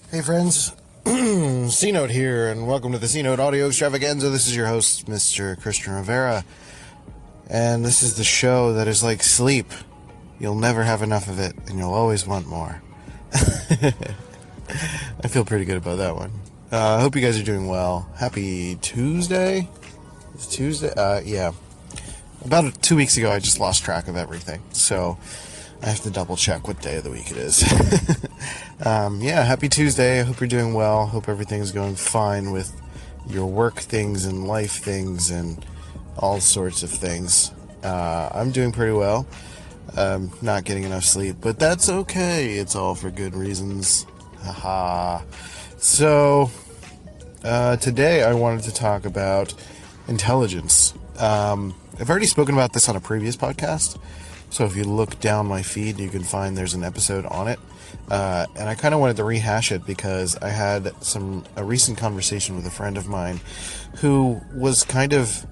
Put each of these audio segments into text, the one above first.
Hey friends, CNOTE here, and welcome to the CNOTE Audio Extravaganza. This is your host, Mr. Christian Rivera, and this is the show that is like sleep. You'll never have enough of it, and you'll always want more. I feel pretty good about that one. I hope you guys are doing well. Happy Tuesday? It's Tuesday? Yeah. About 2 weeks ago, I just lost track of everything, so I have to double check what day of the week it is. Happy Tuesday. I hope you're doing well. Hope everything's going fine with your work things and life things and all sorts of things. I'm doing pretty well. Not getting enough sleep, but that's okay. It's all for good reasons. Haha. So, today I wanted to talk about intelligence. I've already spoken about this on a previous podcast. So if you look down my feed, you can find there's an episode on it. And I kind of wanted to rehash it because I had a recent conversation with a friend of mine who was kind of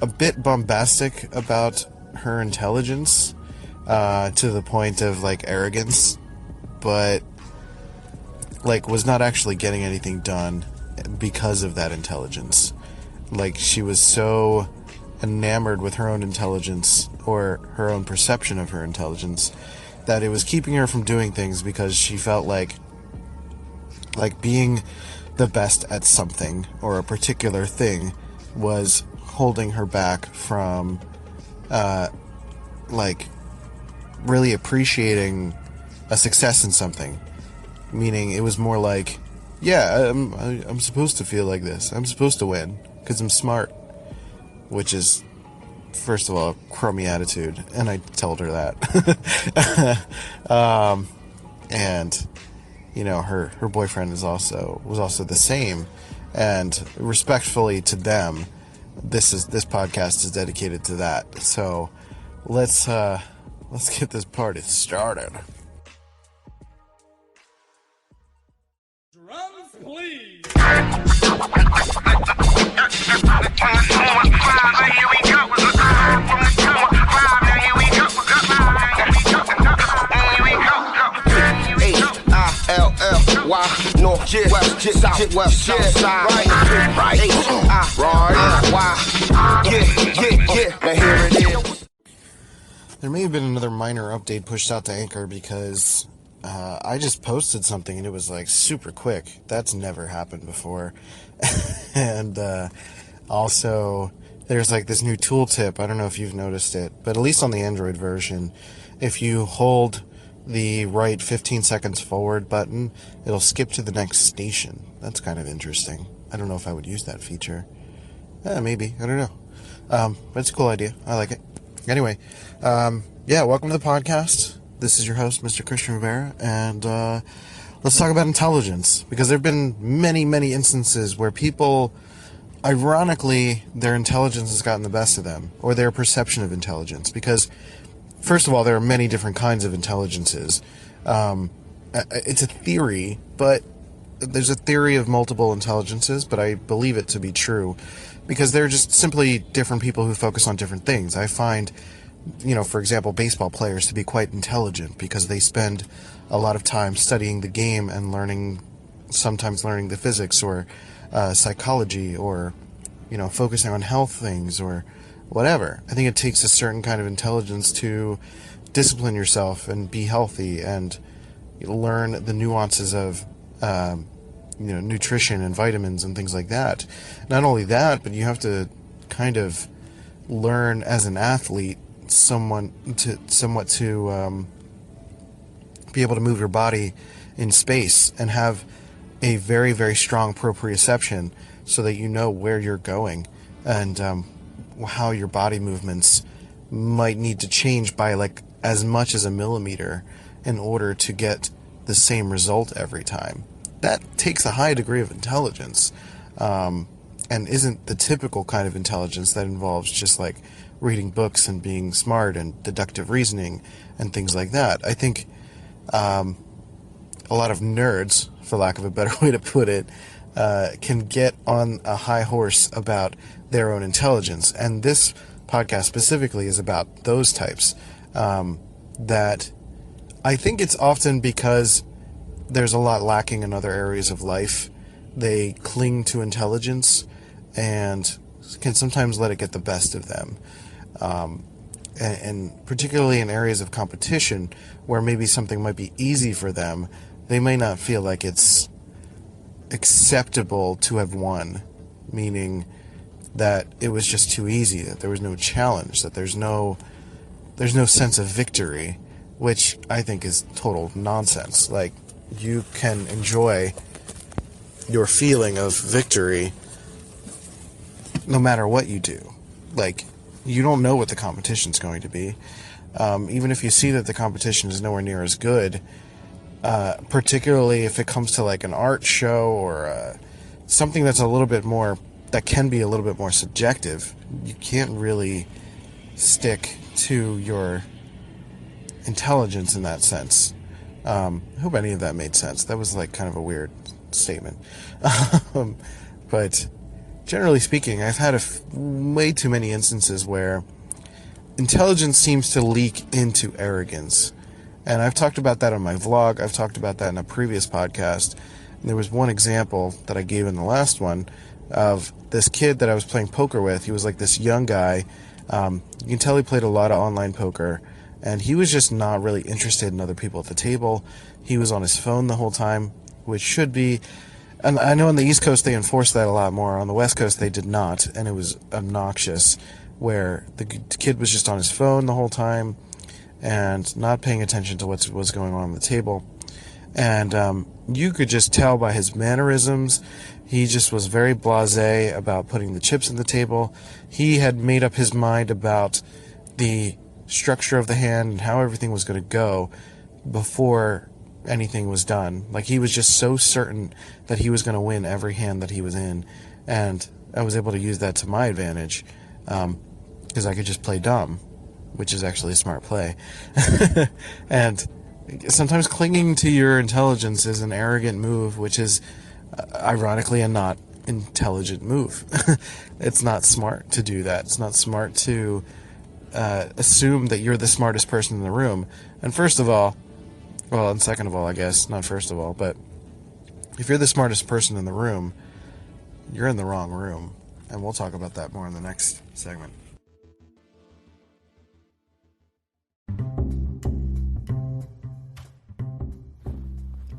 a bit bombastic about her intelligence, to the point of like arrogance, but like was not actually getting anything done because of that intelligence. Like she was so enamored with her own intelligence or her own perception of her intelligence that it was keeping her from doing things because she felt like being the best at something or a particular thing was holding her back from really appreciating a success in something. Meaning it was more like, yeah, I'm supposed to feel like this. I'm supposed to win because I'm smart. Which is, first of all, a crummy attitude, and I told her that. And you know, her boyfriend was also the same. And respectfully to them, this podcast is dedicated to that. So let's get this party started. Drums, please. There may have been another minor update pushed out to Anchor because I just posted something and it was like super quick. That's never happened before. And also there's like this new tooltip. I don't know if you've noticed it, but at least on the Android version, if you hold the right 15 seconds forward button, it'll skip to the next station. That's kind of interesting. I don't know if I would use that feature. Maybe. I don't know. But it's a cool idea. I like it. Anyway, welcome to the podcast. This is your host, Mr. Christian Rivera, and let's talk about intelligence, because there have been many, many instances where people, ironically, their intelligence has gotten the best of them, or their perception of intelligence, because, first of all, there are many different kinds of intelligences. It's a theory, but there's a theory of multiple intelligences, but I believe it to be true, because they're just simply different people who focus on different things. I find, for example, baseball players to be quite intelligent because they spend a lot of time studying the game and sometimes learning the physics or psychology or, focusing on health things or whatever. I think it takes a certain kind of intelligence to discipline yourself and be healthy and learn the nuances of, nutrition and vitamins and things like that. Not only that, but you have to kind of learn as an athlete somewhat to be able to move your body in space and have a very, very strong proprioception so that you know where you're going and how your body movements might need to change by like as much as a millimeter in order to get the same result every time. That takes a high degree of intelligence, and isn't the typical kind of intelligence that involves just like reading books and being smart and deductive reasoning and things like that. I think a lot of nerds, for lack of a better way to put it, can get on a high horse about their own intelligence. And this podcast specifically is about those types, that I think it's often because there's a lot lacking in other areas of life. They cling to intelligence and can sometimes let it get the best of them. And particularly in areas of competition where maybe something might be easy for them, they may not feel like it's acceptable to have won, meaning that it was just too easy, that there was no challenge, that there's no sense of victory, which I think is total nonsense. Like, you can enjoy your feeling of victory no matter what you do. Like, you don't know what the competition's going to be. Even if you see that the competition is nowhere near as good, particularly if it comes to like an art show or something that's a little bit more, that can be a little bit more subjective, you can't really stick to your intelligence in that sense. I hope any of that made sense. That was like kind of a weird statement. But generally speaking, I've had way too many instances where intelligence seems to leak into arrogance. And I've talked about that on my vlog. I've talked about that in a previous podcast. And there was one example that I gave in the last one of this kid that I was playing poker with. He was like this young guy. You can tell he played a lot of online poker. And he was just not really interested in other people at the table. He was on his phone the whole time, which should be... And I know on the East Coast they enforced that a lot more. On the West Coast they did not, and it was obnoxious, where the kid was just on his phone the whole time and not paying attention to what was going on the table. And you could just tell by his mannerisms, he just was very blasé about putting the chips on the table. He had made up his mind about the structure of the hand and how everything was going to go before anything was done. Like, he was just so certain that he was going to win every hand that he was in, and I was able to use that to my advantage, because I could just play dumb, which is actually a smart play. And sometimes clinging to your intelligence is an arrogant move, which is ironically a not intelligent move. It's not smart to do that. It's not smart to assume that you're the smartest person in the room. And first of all, well, and second of all, I guess, not first of all, but if you're the smartest person in the room, you're in the wrong room. And we'll talk about that more in the next segment.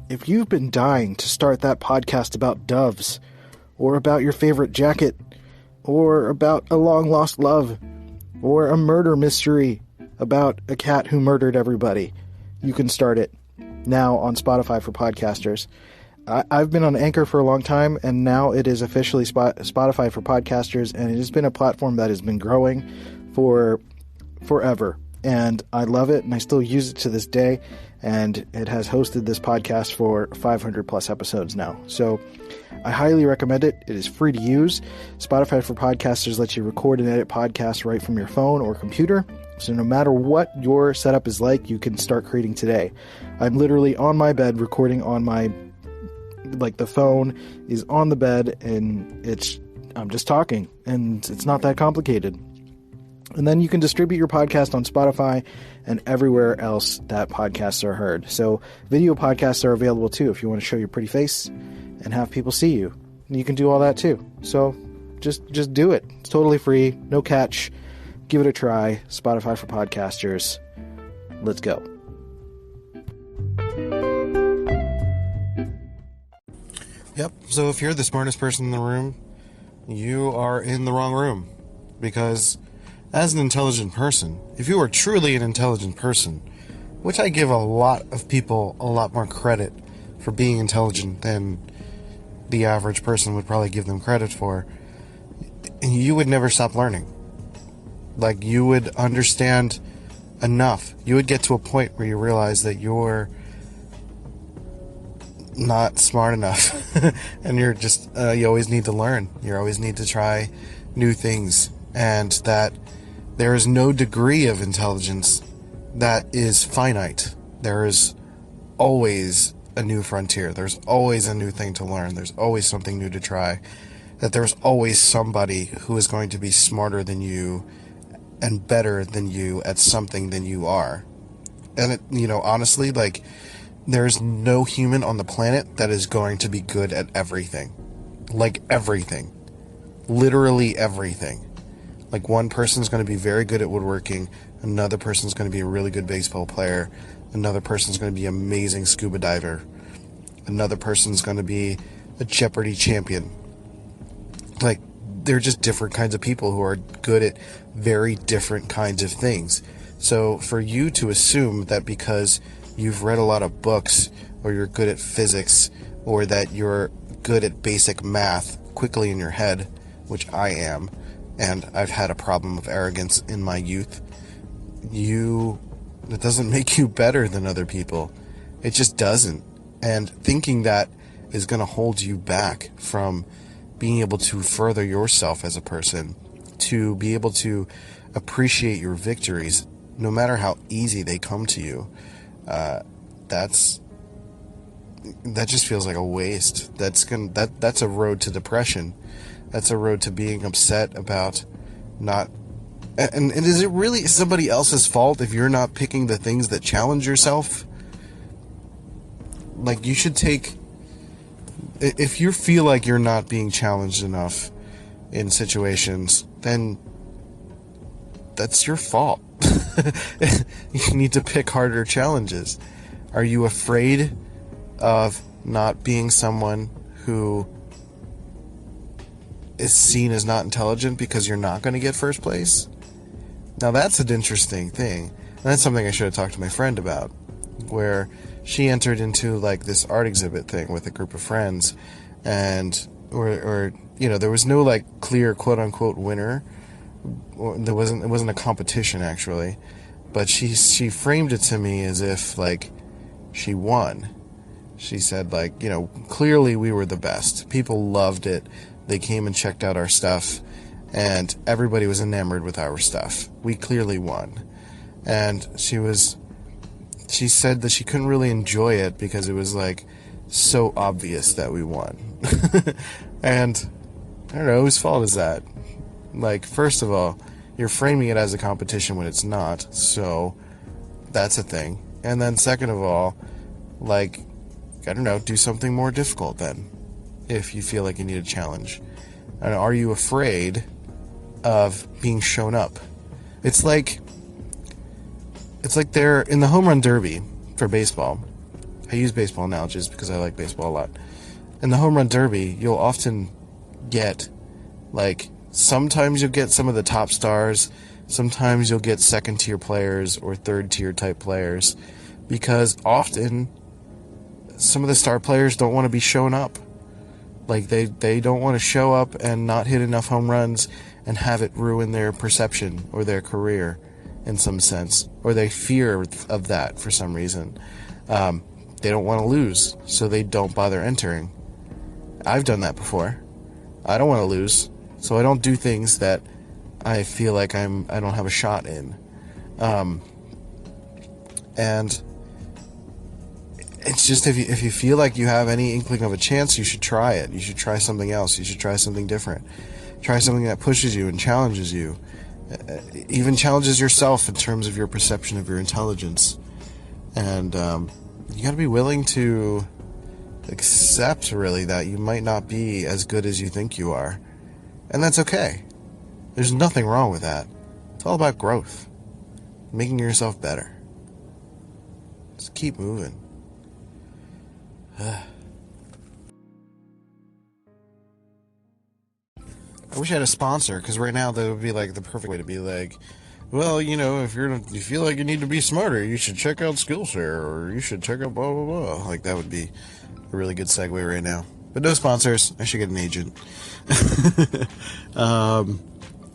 If you've been dying to start that podcast about doves, or about your favorite jacket, or about a long-lost love, or a murder mystery about a cat who murdered everybody, you can start it now on Spotify for podcasters. I've been on Anchor for a long time, and now it is officially Spotify for podcasters, and it has been a platform that has been growing for forever. And I love it, and I still use it to this day, and it has hosted this podcast for 500 plus episodes now. So I highly recommend it. It is free to use. Spotify for podcasters lets you record and edit podcasts right from your phone or computer. So no matter what your setup is like, you can start creating today. I'm literally on my bed recording on my, like, the phone is on the bed, and I'm just talking, and it's not that complicated. And then you can distribute your podcast on Spotify and everywhere else that podcasts are heard. So video podcasts are available too if you want to show your pretty face and have people see you. And you can do all that too. So just do it. It's totally free, no catch. Give it a try. Spotify for podcasters. Let's go. Yep. So if you're the smartest person in the room, you are in the wrong room. Because as an intelligent person, if you are truly an intelligent person, which I give a lot of people a lot more credit for being intelligent than the average person would probably give them credit for, you would never stop learning. Like, you would understand enough. You would get to a point where you realize that you're not smart enough. And you're just, you always need to learn. You always need to try new things. And that there is no degree of intelligence that is finite. There is always a new frontier. There's always a new thing to learn. There's always something new to try. That there's always somebody who is going to be smarter than you and better than you at something than you are. And it, honestly, like, There's no human on the planet that is going to be good at everything. Like everything. Literally everything. Like one person's going to be very good at woodworking, another person's going to be a really good baseball player, another person's going to be an amazing scuba diver, another person's going to be a Jeopardy champion. Like, they're just different kinds of people who are good at very different kinds of things. So for you to assume that because you've read a lot of books, or you're good at physics, or that you're good at basic math quickly in your head, which I am, and I've had a problem of arrogance in my youth, it doesn't make you better than other people. It just doesn't. And thinking that is going to hold you back from being able to further yourself as a person, to be able to appreciate your victories, no matter how easy they come to you. That just feels like a waste. That's a road to depression. That's a road to being upset about not. And is it really somebody else's fault if you're not picking the things that challenge yourself? Like, you should take. If you feel like you're not being challenged enough in situations, then that's your fault. You need to pick harder challenges. Are you afraid of not being someone who is seen as not intelligent because you're not going to get first place? Now that's an interesting thing. And that's something I should have talked to my friend about, where she entered into like this art exhibit thing with a group of friends, and or there was no like clear quote unquote winner. It wasn't a competition actually, but she framed it to me as if like she won. She said like, clearly we were the best. People loved it. They came and checked out our stuff, and everybody was enamored with our stuff. We clearly won. And she said that she couldn't really enjoy it because it was like so obvious that we won. And I don't know, whose fault is that? Like, first of all, you're framing it as a competition when it's not, so that's a thing. And then second of all, like, I don't know, do something more difficult then, if you feel like you need a challenge. And are you afraid of being shown up? It's like they're in the home run derby for baseball. I use baseball analogies because I like baseball a lot. In the home run derby, you'll often get, like, sometimes you'll get some of the top stars, sometimes you'll get second tier players or third tier type players, because often some of the star players don't want to be shown up. Like, they don't want to show up and not hit enough home runs and have it ruin their perception or their career in some sense, or they fear of that for some reason. They don't want to lose, so they don't bother entering. I've done that before. I don't want to lose, so I don't do things that I feel like I don't have a shot in. And it's just, if you feel like you have any inkling of a chance, you should try it. You should try something else. You should try something different. Try something that pushes you and challenges you. Even challenges yourself in terms of your perception of your intelligence. And you got to be willing to accept, really, that you might not be as good as you think you are. And that's okay. There's nothing wrong with that. It's all about growth. Making yourself better. Just keep moving. I wish I had a sponsor, because right now that would be like the perfect way to be like, well, if you feel like you need to be smarter, you should check out Skillshare, or you should check out blah blah blah. Like, that would be a really good segue right now. But no sponsors. I should get an agent.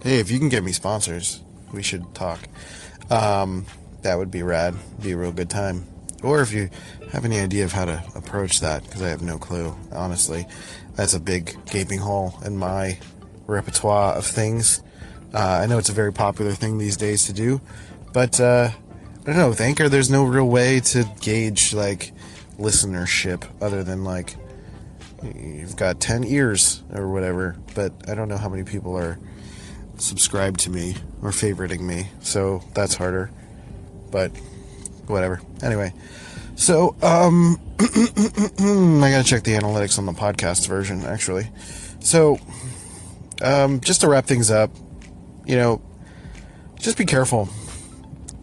Hey, if you can get me sponsors, we should talk. That would be rad. Be a real good time. Or if you have any idea of how to approach that, because I have no clue, honestly. That's a big gaping hole in my repertoire of things. I know it's a very popular thing these days to do, but I don't know, with Anchor there's no real way to gauge like listenership other than like you've got 10 ears or whatever, but I don't know how many people are subscribed to me or favoriting me, so that's harder, but whatever. Anyway, So, I gotta check the analytics on the podcast version, actually. So, just to wrap things up, just be careful.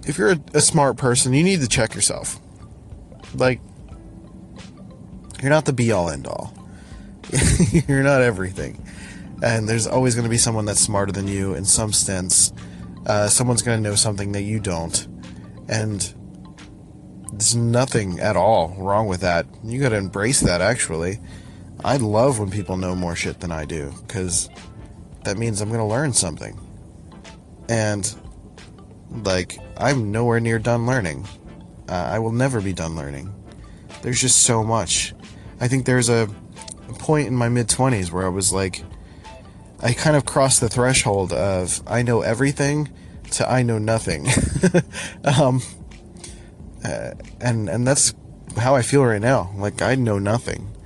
If you're a smart person, you need to check yourself. Like, you're not the be-all, end-all. You're not everything. And there's always going to be someone that's smarter than you in some sense. Someone's going to know something that you don't. And there's nothing at all wrong with that. You got to embrace that, actually. I love when people know more shit than I do, because that means I'm going to learn something. And, I'm nowhere near done learning. I will never be done learning. There's just so much. I think there's a point in my mid-20s where I was like, I kind of crossed the threshold of I know everything to I know nothing. And that's how I feel right now. Like, I know nothing.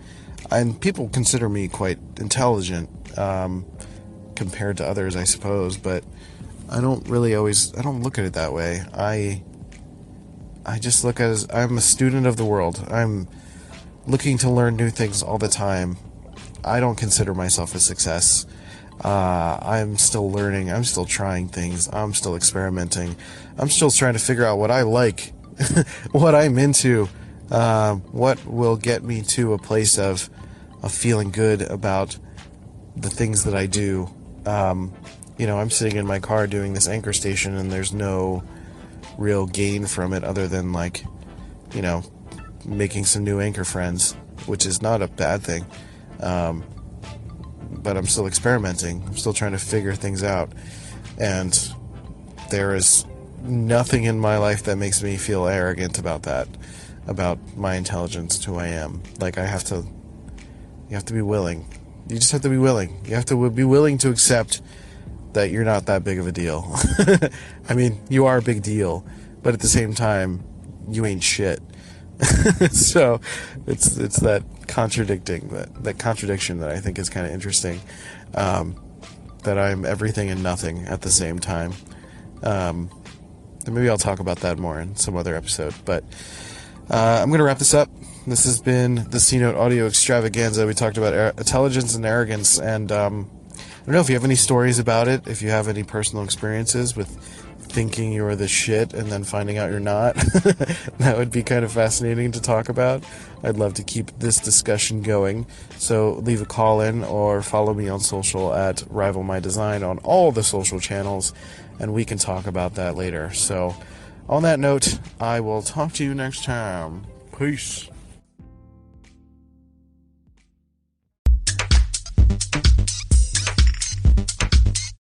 And people consider me quite intelligent, compared to others, I suppose, but I don't look at it that way. I just look as I'm a student of the world. I'm looking to learn new things all the time. I don't consider myself a success. I'm still learning. I'm still trying things. I'm still experimenting. I'm still trying to figure out what I like, what I'm into, what will get me to a place of feeling good about the things that I do. I'm sitting in my car doing this anchor station, and there's no real gain from it other than making some new anchor friends, which is not a bad thing. But I'm still experimenting. I'm still trying to figure things out. And there is nothing in my life that makes me feel arrogant about that, about my intelligence, to who I am. You have to be willing. You just have to be willing. You have to be willing to accept that you're not that big of a deal. I mean, you are a big deal, but at the same time, you ain't shit. So it's that contradiction that I think is kind of interesting, that I'm everything and nothing at the same time. And maybe I'll talk about that more in some other episode, but I'm going to wrap this up. This has been the CNOTE Audio Extravaganza. We talked about intelligence and arrogance, and I don't know if you have any stories about it, if you have any personal experiences with thinking you're the shit and then finding out you're not. That would be kind of fascinating to talk about. I'd love to keep this discussion going. So leave a call in or follow me on social at Rival My Design on all the social channels, and we can talk about that later. So on that note, I will talk to you next time. Peace.